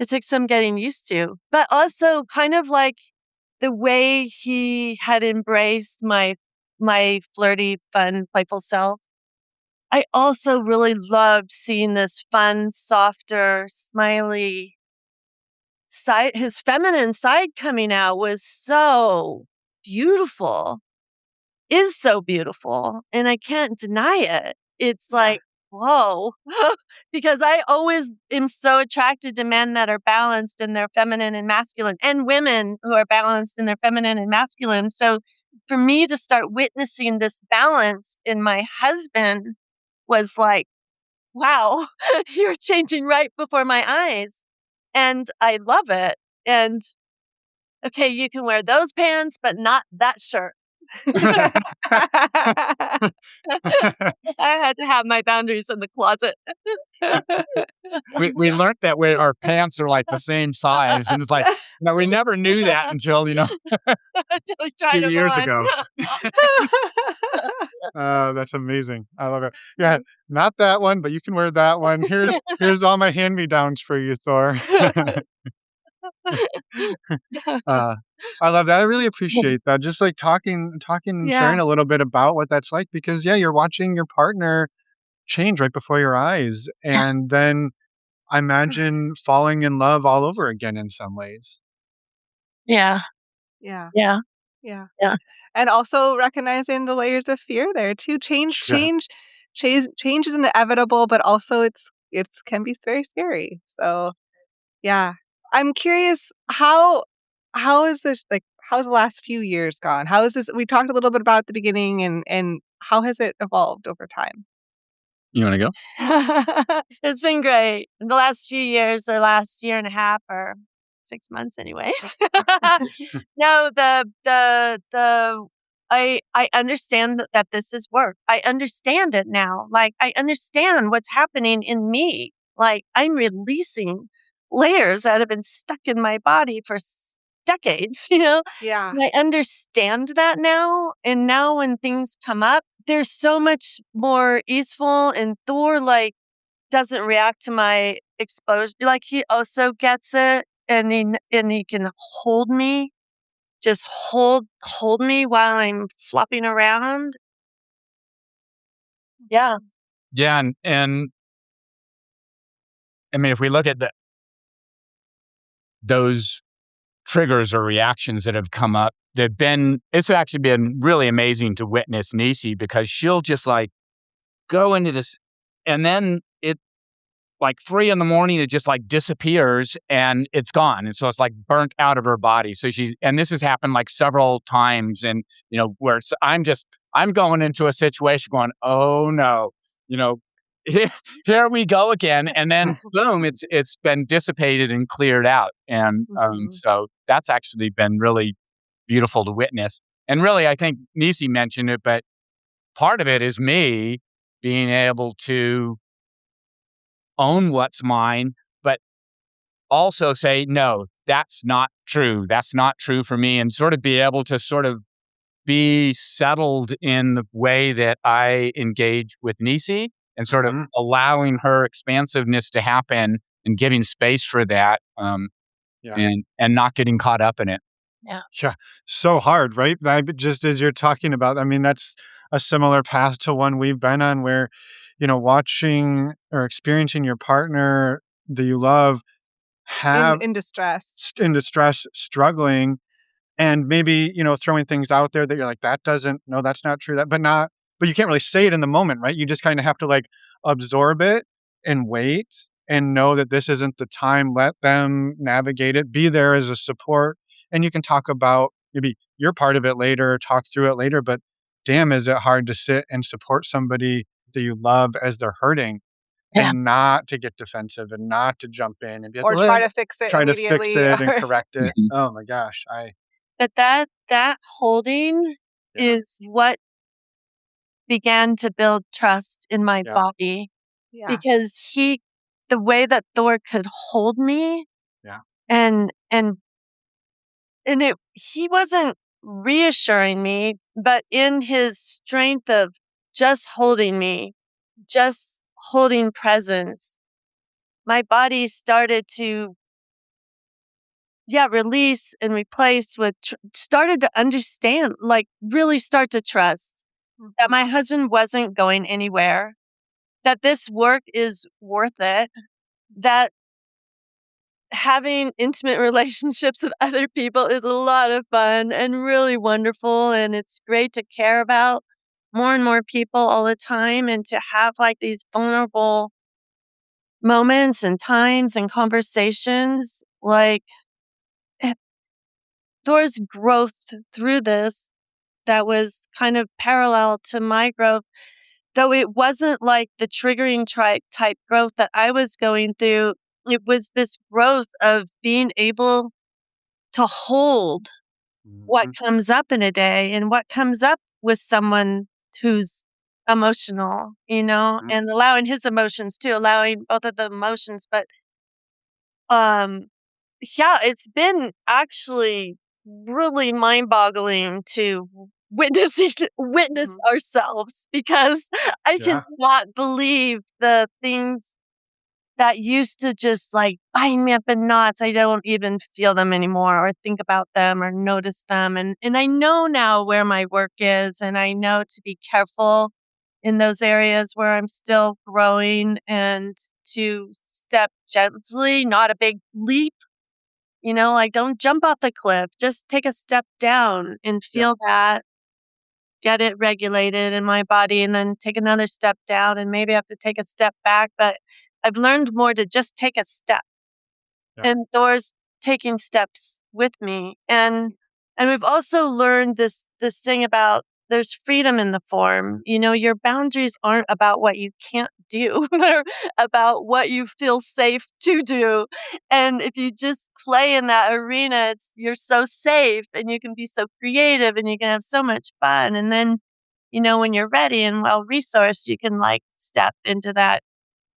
took some getting used to. But also kind of like the way he had embraced my flirty, fun, playful self. I also really loved seeing this fun, softer, smiley side. His feminine side coming out was so beautiful. Is so beautiful. And I can't deny it. It's like, whoa. Because I always am so attracted to men that are balanced in their feminine and masculine, and women who are balanced in their feminine and masculine. So for me to start witnessing this balance in my husband was like, wow, you're changing right before my eyes. And I love it. And okay, you can wear those pants, but not that shirt. I had to have my boundaries in the closet. we learned that our pants are like the same size, and it's like, we never knew that until until we tried 2 years ago. That's amazing. I love it. Yeah, not that one, but you can wear that one. Here's all my hand-me-downs for you, Thor. I love that. I really appreciate that. Just like talking and sharing a little bit about what that's like, because you're watching your partner change right before your eyes, and then I imagine falling in love all over again in some ways. Yeah. And also recognizing the layers of fear there too. Change is inevitable, but also it's can be very scary. So yeah. I'm curious, how is this, like, how's the last few years gone? How is this? We talked a little bit about at the beginning, and how has it evolved over time? You want to go? It's been great. The last few years, or last year and a half, or 6 months anyways. No, the I understand that this is work. I understand it now. Like, I understand what's happening in me. Like, I'm releasing layers that have been stuck in my body for decades, Yeah. And I understand that now. And now when things come up, they're so much more easeful. And Thor, like, doesn't react to my exposure. Like, he also gets it, and he can hold me. Just hold me while I'm flopping around. Yeah. Yeah, and I mean, if we look at those triggers or reactions that have come up, it's actually been really amazing to witness Nisi, because she'll just like go into this, and then it like 3 a.m, it just like disappears and it's gone. And so it's like burnt out of her body. So and this has happened like several times, and where I'm going into a situation going, oh no, here we go again. And then boom, it's been dissipated and cleared out. And so that's actually been really beautiful to witness. And really, I think Nisi mentioned it, but part of it is me being able to own what's mine, but also say, no, that's not true. That's not true for me. And sort of be able to sort of be settled in the way that I engage with Nisi, and sort of allowing her expansiveness to happen and giving space for that, and not getting caught up in it. Yeah. Yeah. So hard, right? Just as you're talking about, I mean, that's a similar path to one we've been on, where, watching or experiencing your partner that you love have In distress. in distress, struggling, and maybe, throwing things out there that you're like, no, that's not true. But you can't really say it in the moment, right? You just kind of have to like absorb it and wait and know that this isn't the time. Let them navigate it, be there as a support. And you can talk about maybe your part of it later, talk through it later, but damn, is it hard to sit and support somebody that you love as they're hurting, and not to get defensive and not to jump in and be like, Or try to fix it immediately. and correct it. Oh my gosh. But that holding is what began to build trust in my body. Yeah. Because the way that Thor could hold me, and he wasn't reassuring me, but in his strength of just holding me, just holding presence, my body started to release and replace with started to understand, like really start to trust that my husband wasn't going anywhere, that this work is worth it, that having intimate relationships with other people is a lot of fun and really wonderful, and it's great to care about more and more people all the time, and to have like these vulnerable moments and times and conversations. Like, Thor's growth through this, that was kind of parallel to my growth, though it wasn't like the triggering type growth that I was going through. It was this growth of being able to hold what comes up in a day and what comes up with someone who's emotional, and allowing his emotions too, allowing both of the emotions. But it's been actually really mind-boggling to witness ourselves, because I cannot believe the things that used to just like bind me up in knots. I don't even feel them anymore, or think about them, or notice them. And I know now where my work is, and I know to be careful in those areas where I'm still growing, and to step gently, not a big leap. Like, don't jump off the cliff. Just take a step down and feel that, get it regulated in my body, and then take another step down, and maybe I have to take a step back. But I've learned more to just take a step. And Thor's taking steps with me. And we've also learned this thing about there's freedom in the form. Your boundaries aren't about what you can't do. They're about what you feel safe to do. And if you just play in that arena, you're so safe and you can be so creative and you can have so much fun. And then, when you're ready and well-resourced, you can step into that,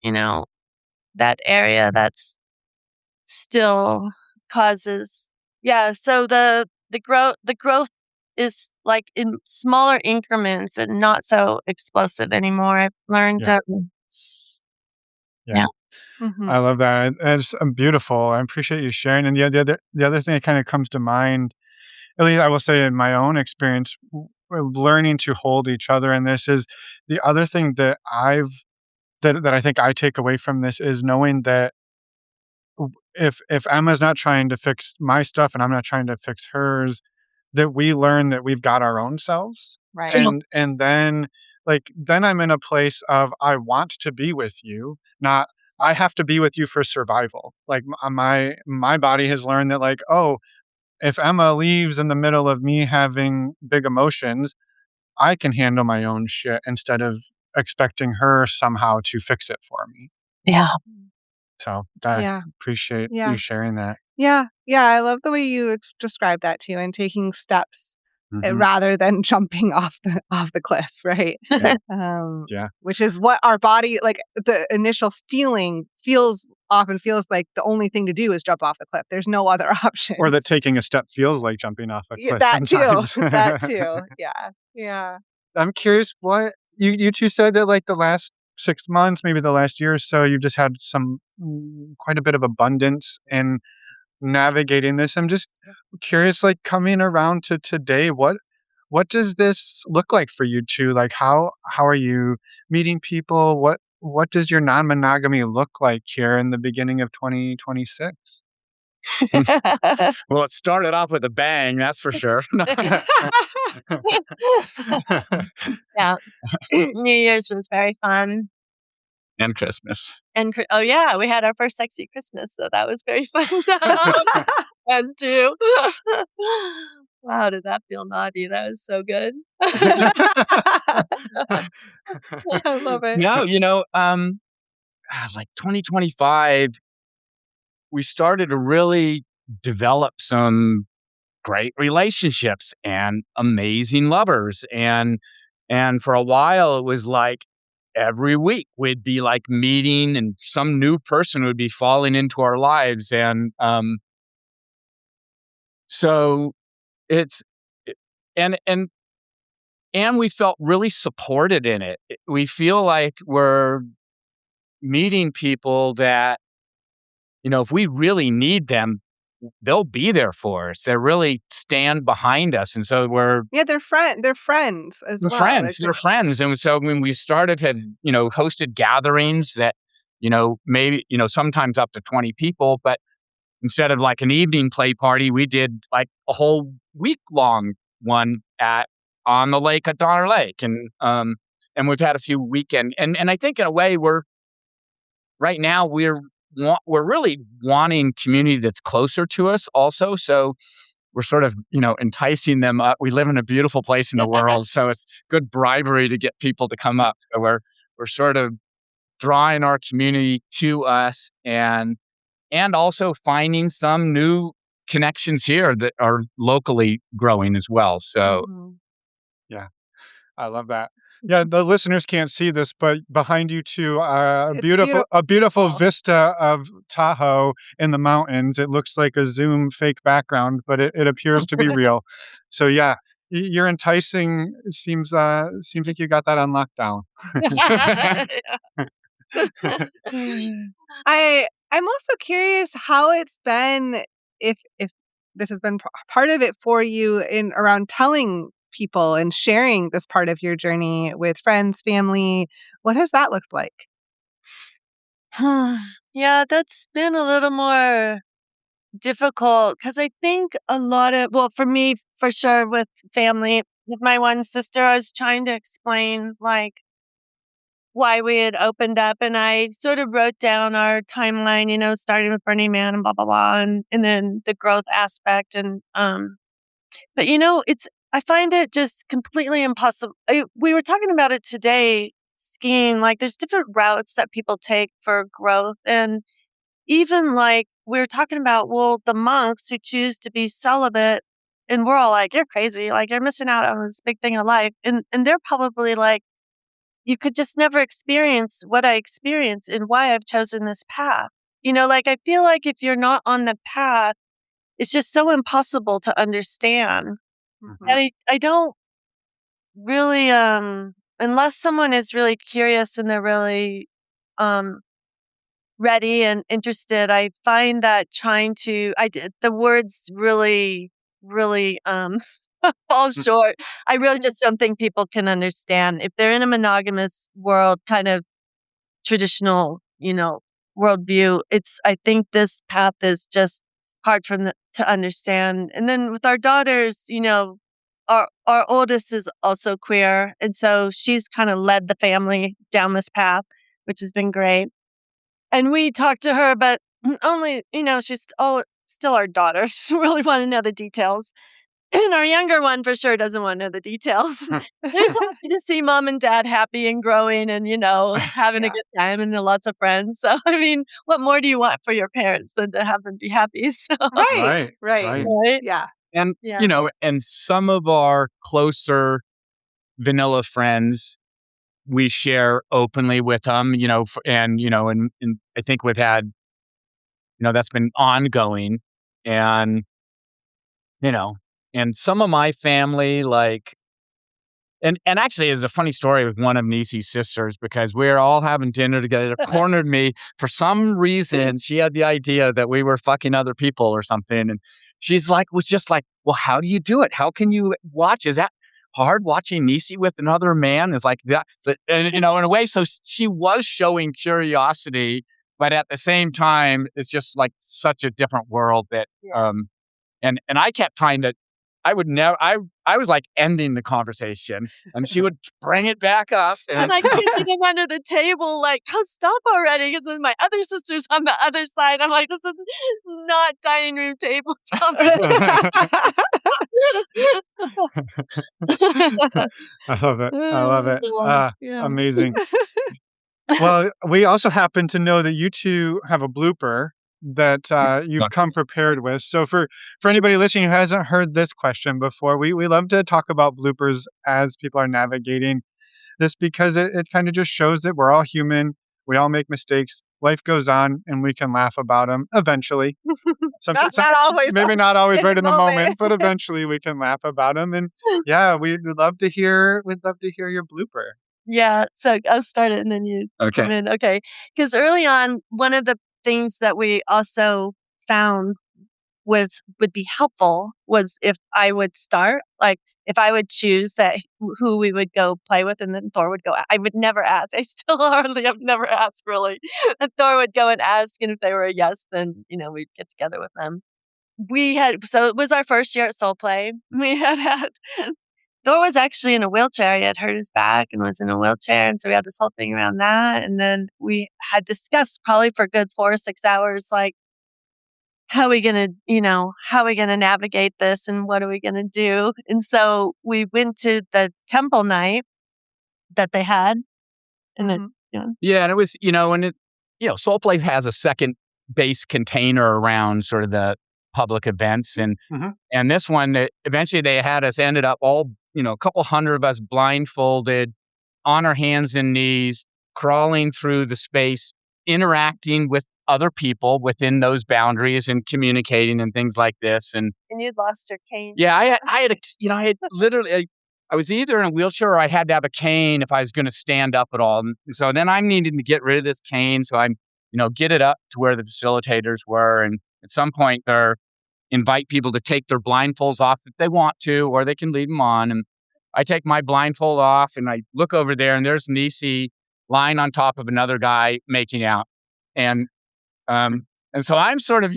that area that's still causes. Yeah. So the growth is in smaller increments and not so explosive anymore. I've learned. Yeah. Yeah. Mhm. I love that. It's beautiful. I appreciate you sharing. And the other thing that kind of comes to mind, at least I will say in my own experience, of learning to hold each other in this is the other thing that I think I take away from this is knowing that if Emma's not trying to fix my stuff and I'm not trying to fix hers, that we learn that we've got our own selves. Right. And then then I'm in a place of I want to be with you, not I have to be with you for survival. My body has learned that oh, if Emma leaves in the middle of me having big emotions, I can handle my own shit instead of expecting her somehow to fix it for me. Yeah. So I Yeah. appreciate Yeah. you sharing that. Yeah. Yeah. I love the way you described that too, and taking steps Mhm. rather than jumping off the cliff, right? Yeah. Um, Yeah. Which is what our body, the initial feeling often feels like the only thing to do is jump off the cliff. There's no other option. Or that taking a step feels like jumping off a cliff That sometimes. too. That too. Yeah. Yeah. I'm curious what you two said that the last 6 months, maybe the last year or so, you've just had some quite a bit of abundance in navigating this. I'm just curious, coming around to today, what does this look like for you two? How are you meeting people? What does your non-monogamy look like here in the beginning of 2026? Well, it started off with a bang, that's for sure. Yeah. New Year's was very fun. And Christmas. And oh yeah, we had our first sexy Christmas, so that was very fun. Fun too. Wow, did that feel naughty? That was so good. I love it. No, 2025, we started to really develop some great relationships and amazing lovers. And for a while it was every week we'd be meeting and some new person would be falling into our lives. And so it's and we felt really supported in it. We feel like we're meeting people that, if we really need them, they'll be there for us. They really stand behind us. And so Yeah, they're friends as well. They're friends. And so when we had, hosted gatherings that, maybe, sometimes up to 20 people, but instead of an evening play party, we did a whole week long one on the lake at Donner Lake. And we've had a few weekend. And I think in a way right now we're really wanting community that's closer to us also. So we're sort of, enticing them up. We live in a beautiful place in the world, so it's good bribery to get people to come up. So we're sort of drawing our community to us and also finding some new connections here that are locally growing as well. So Yeah, I love that. Yeah, the listeners can't see this, but behind you two, a beautiful vista of Tahoe in the mountains. It looks like a Zoom fake background, but it appears to be real. So yeah, you're enticing. It seems like you got that on lockdown. I'm also curious how it's been, if this has been part of it for you in around telling people and sharing this part of your journey with friends, family. What has that looked like? Yeah, that's been a little more difficult because I think for me, for sure, with family, with my one sister, I was trying to explain why we had opened up, and I sort of wrote down our timeline, starting with Burning Man and blah blah blah, and then the growth aspect, and but I find it just completely impossible. We were talking about it today, skiing, like there's different routes that people take for growth. And even like we were talking about, well, the monks who choose to be celibate, and we're all like, you're crazy. Like you're missing out on this big thing in life. And they're probably like, you could just never experience what I experienced and why I've chosen this path. Like I feel like if you're not on the path, it's just so impossible to understand. Mhm. And I don't really, unless someone is really curious and they're really ready and interested, I find that the words really, really fall short. I really just don't think people can understand. If they're in a monogamous world, kind of traditional, worldview, I think this path is just hard for them to understand. And then with our daughters, our oldest is also queer. And so she's kind of led the family down this path, which has been great. And we talked to her, but only, she's still our daughter. She really want to know the details. And our younger one for sure doesn't want to know the details. They're happy to see mom and dad happy and growing and, having a good time and lots of friends. So, I mean, what more do you want for your parents than to have them be happy? So, Right. right? Yeah. And, Yeah. and some of our closer vanilla friends, we share openly with them, and I think we've had, that's been ongoing. And, and some of my family, like, and actually is a funny story with one of Nisi's sisters, because we're all having dinner together, cornered me. For some reason, she had the idea that we were fucking other people or something. And was just like, well, how do you do it? How can you watch? Is that hard watching Nisi with another man? Is like that. So, and, in a way, so she was showing curiosity, but at the same time, it's just like such a different world that, and I kept trying to, I would never, I was like ending the conversation and she would bring it back up. And I kicking him under the table, like, oh, stop already. Because then my other sister's on the other side. I'm like, this is not dining room table conversation. I love it. Yeah. Amazing. Well, we also happen to know that you two have a blooper that you've come prepared with. So for anybody listening who hasn't heard this question before, we love to talk about bloopers as people are navigating this, because it kind of just shows that we're all human. We all make mistakes. Life goes on and we can laugh about them eventually. Not always. Maybe not always right in the moment, moment. but eventually we can laugh about them. And yeah, we'd love to hear your blooper. Yeah, so I'll start it and then you come in. Okay. Because early on, one of the things that we also found would be helpful was if I would start, like if I would choose who we would go play with, and then Thor would go. I would never ask. I still hardly have never asked really. And Thor would go and ask, and if they were a yes, then we'd get together with them. So it was our first year at Soul Play. We had Thor was actually in a wheelchair. He had hurt his back and was in a wheelchair. And so we had this whole thing around that. And then we had discussed probably for a good 4 or 6 hours, like, how are we going to navigate this and what are we going to do? And so we went to the temple night that they had. And then, and it was, Soul Place has a second base container around sort of the public events. And this one, eventually they had us ended up all, a couple hundred of us blindfolded on our hands and knees, crawling through the space, interacting with other people within those boundaries and communicating and things like this. And you'd lost your cane. Yeah, I had literally, I was either in a wheelchair or I had to have a cane if I was going to stand up at all. And so then I'm needing to get rid of this cane. So I'm, get it up to where the facilitators were. And at some point they're invite people to take their blindfolds off if they want to, or they can leave them on. And I take my blindfold off and I look over there and there's Nisi lying on top of another guy making out. And so I'm sort of,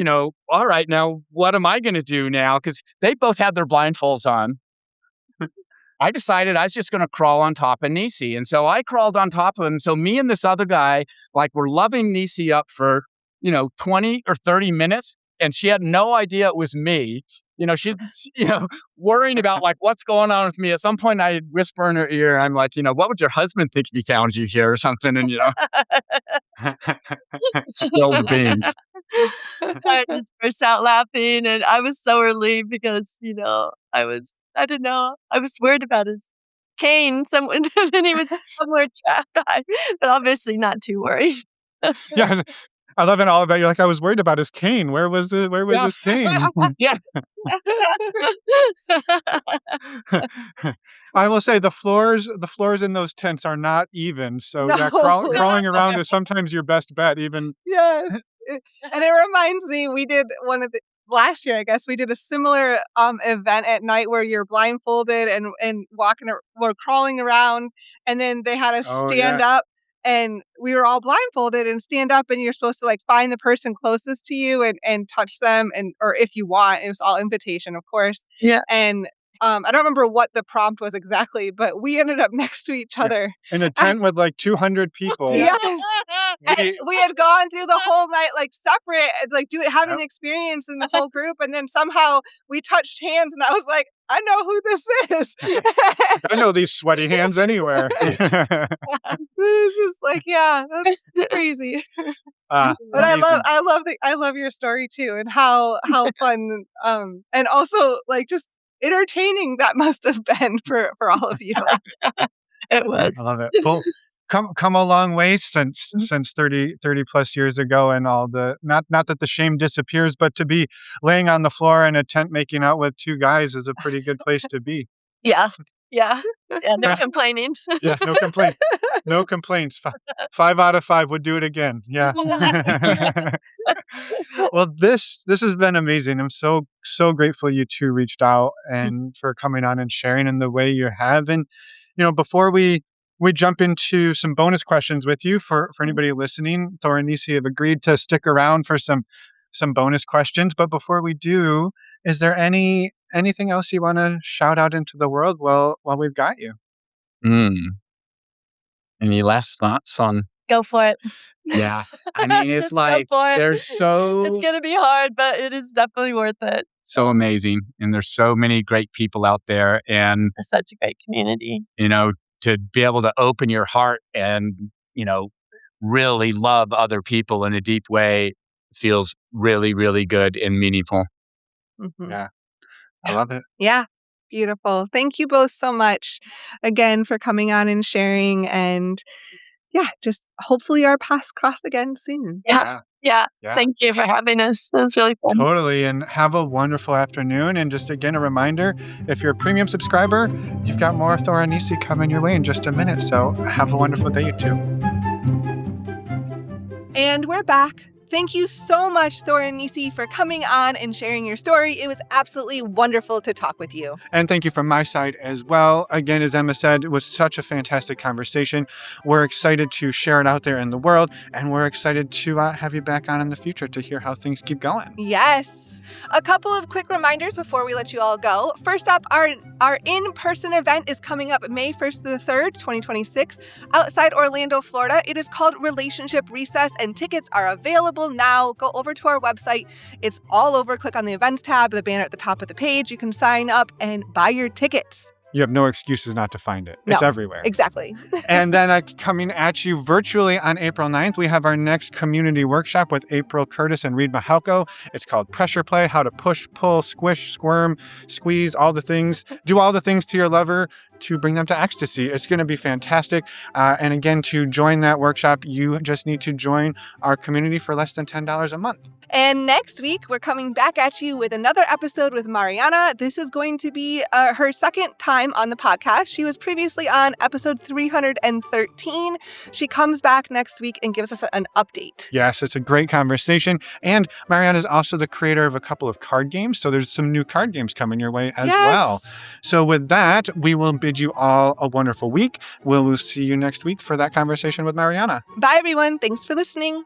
all right, now what am I going to do now? Because they both had their blindfolds on. I decided I was just going to crawl on top of Nisi. And so I crawled on top of him. So me and this other guy, like, were loving Nisi up for, 20 or 30 minutes. And she had no idea it was me. she's, worrying about like what's going on with me. At some point, I whisper in her ear, I'm like, what would your husband think if he found you here or something? And, spill the beans. I just burst out laughing, and I was so relieved because, I didn't know. I was worried about his cane. Then he was somewhere trapped by, but obviously not too worried. Yeah, I love it all about you. Like, I was worried about his cane. Where was his cane? Yeah. I will say the floors in those tents are not even. So No. yeah, crawling around is sometimes your best bet. Even Yes. And it reminds me, we did last year, I guess, we did a similar event at night where you're blindfolded and walking or crawling around, and then they had us stand up, and we were all blindfolded and stand up, and you're supposed to like find the person closest to you and touch them, or if you want, it was all invitation, of course. Yeah. And I don't remember what the prompt was exactly, but we ended up next to each other in a tent with like 200 people. Yes. We had gone through the whole night like separate, like having the experience in the whole group, and then somehow we touched hands, and I was like, I know who this is. I know these sweaty hands anywhere. It was just like, yeah, that's crazy. But amazing. I love your story too, and how fun and also like just entertaining that must have been for all of you. It was. I love it. Well, come a long way since 30 plus years ago, and all the not that the shame disappears, but to be laying on the floor in a tent making out with two guys is a pretty good place to be. Yeah. No complaining. Yeah, no complaints. No complaints. 5 out of 5 would do it again. Yeah. Well, this has been amazing. I'm so grateful you two reached out and for coming on and sharing in the way you have. And before we jump into some bonus questions with you, for anybody listening, Thor and Nisi have agreed to stick around for some bonus questions. But before we do, is there anything else you want to shout out into the world while we've got you? Any last thoughts on? Go for it. Yeah. I mean, it's Just like, go for it. there's so... It's going to be hard, but it is definitely worth it. So amazing. And there's so many great people out there. And It's such a great community. To be able to open your heart and, really love other people in a deep way feels really, really good and meaningful. Mm-hmm. Yeah. I love it. Yeah. Beautiful. Thank you both so much again for coming on and sharing, and just hopefully our paths cross again soon. Yeah. Thank you for having us. It was really fun. Totally. And have a wonderful afternoon. And just again, a reminder, if you're a premium subscriber, you've got more Thor and Nisi coming your way in just a minute. So have a wonderful day, you two. And we're back. Thank you so much, Thor and Nisi, for coming on and sharing your story. It was absolutely wonderful to talk with you. And thank you from my side as well. Again, as Emma said, it was such a fantastic conversation. We're excited to share it out there in the world, and we're excited to have you back on in the future to hear how things keep going. Yes. A couple of quick reminders before we let you all go. First up, our in-person event is coming up May 1st to the 3rd, 2026, outside Orlando, Florida. It is called Relationship Recess, and tickets are available now. Go over to our website. It's all over. Click on the events tab, the banner at the top of the page. You can sign up and buy your tickets. You have no excuses not to find it. No, it's everywhere. Exactly. And then coming at you virtually on April 9th, we have our next community workshop with April Curtis and Reed Mahalko. It's called Pressure Play, how to push, pull, squish, squirm, squeeze, all the things. Do all the things to your lover to bring them to ecstasy. It's going to be fantastic. And again, to join that workshop, you just need to join our community for less than $10 a month. And next week, we're coming back at you with another episode with Mariana. This is going to be her second time on the podcast. She was previously on episode 313. She comes back next week and gives us an update. Yes, it's a great conversation. And Mariana is also the creator of a couple of card games. So there's some new card games coming your way as well. So with that, we will bid you all a wonderful week. We'll see you next week for that conversation with Mariana. Bye, everyone. Thanks for listening.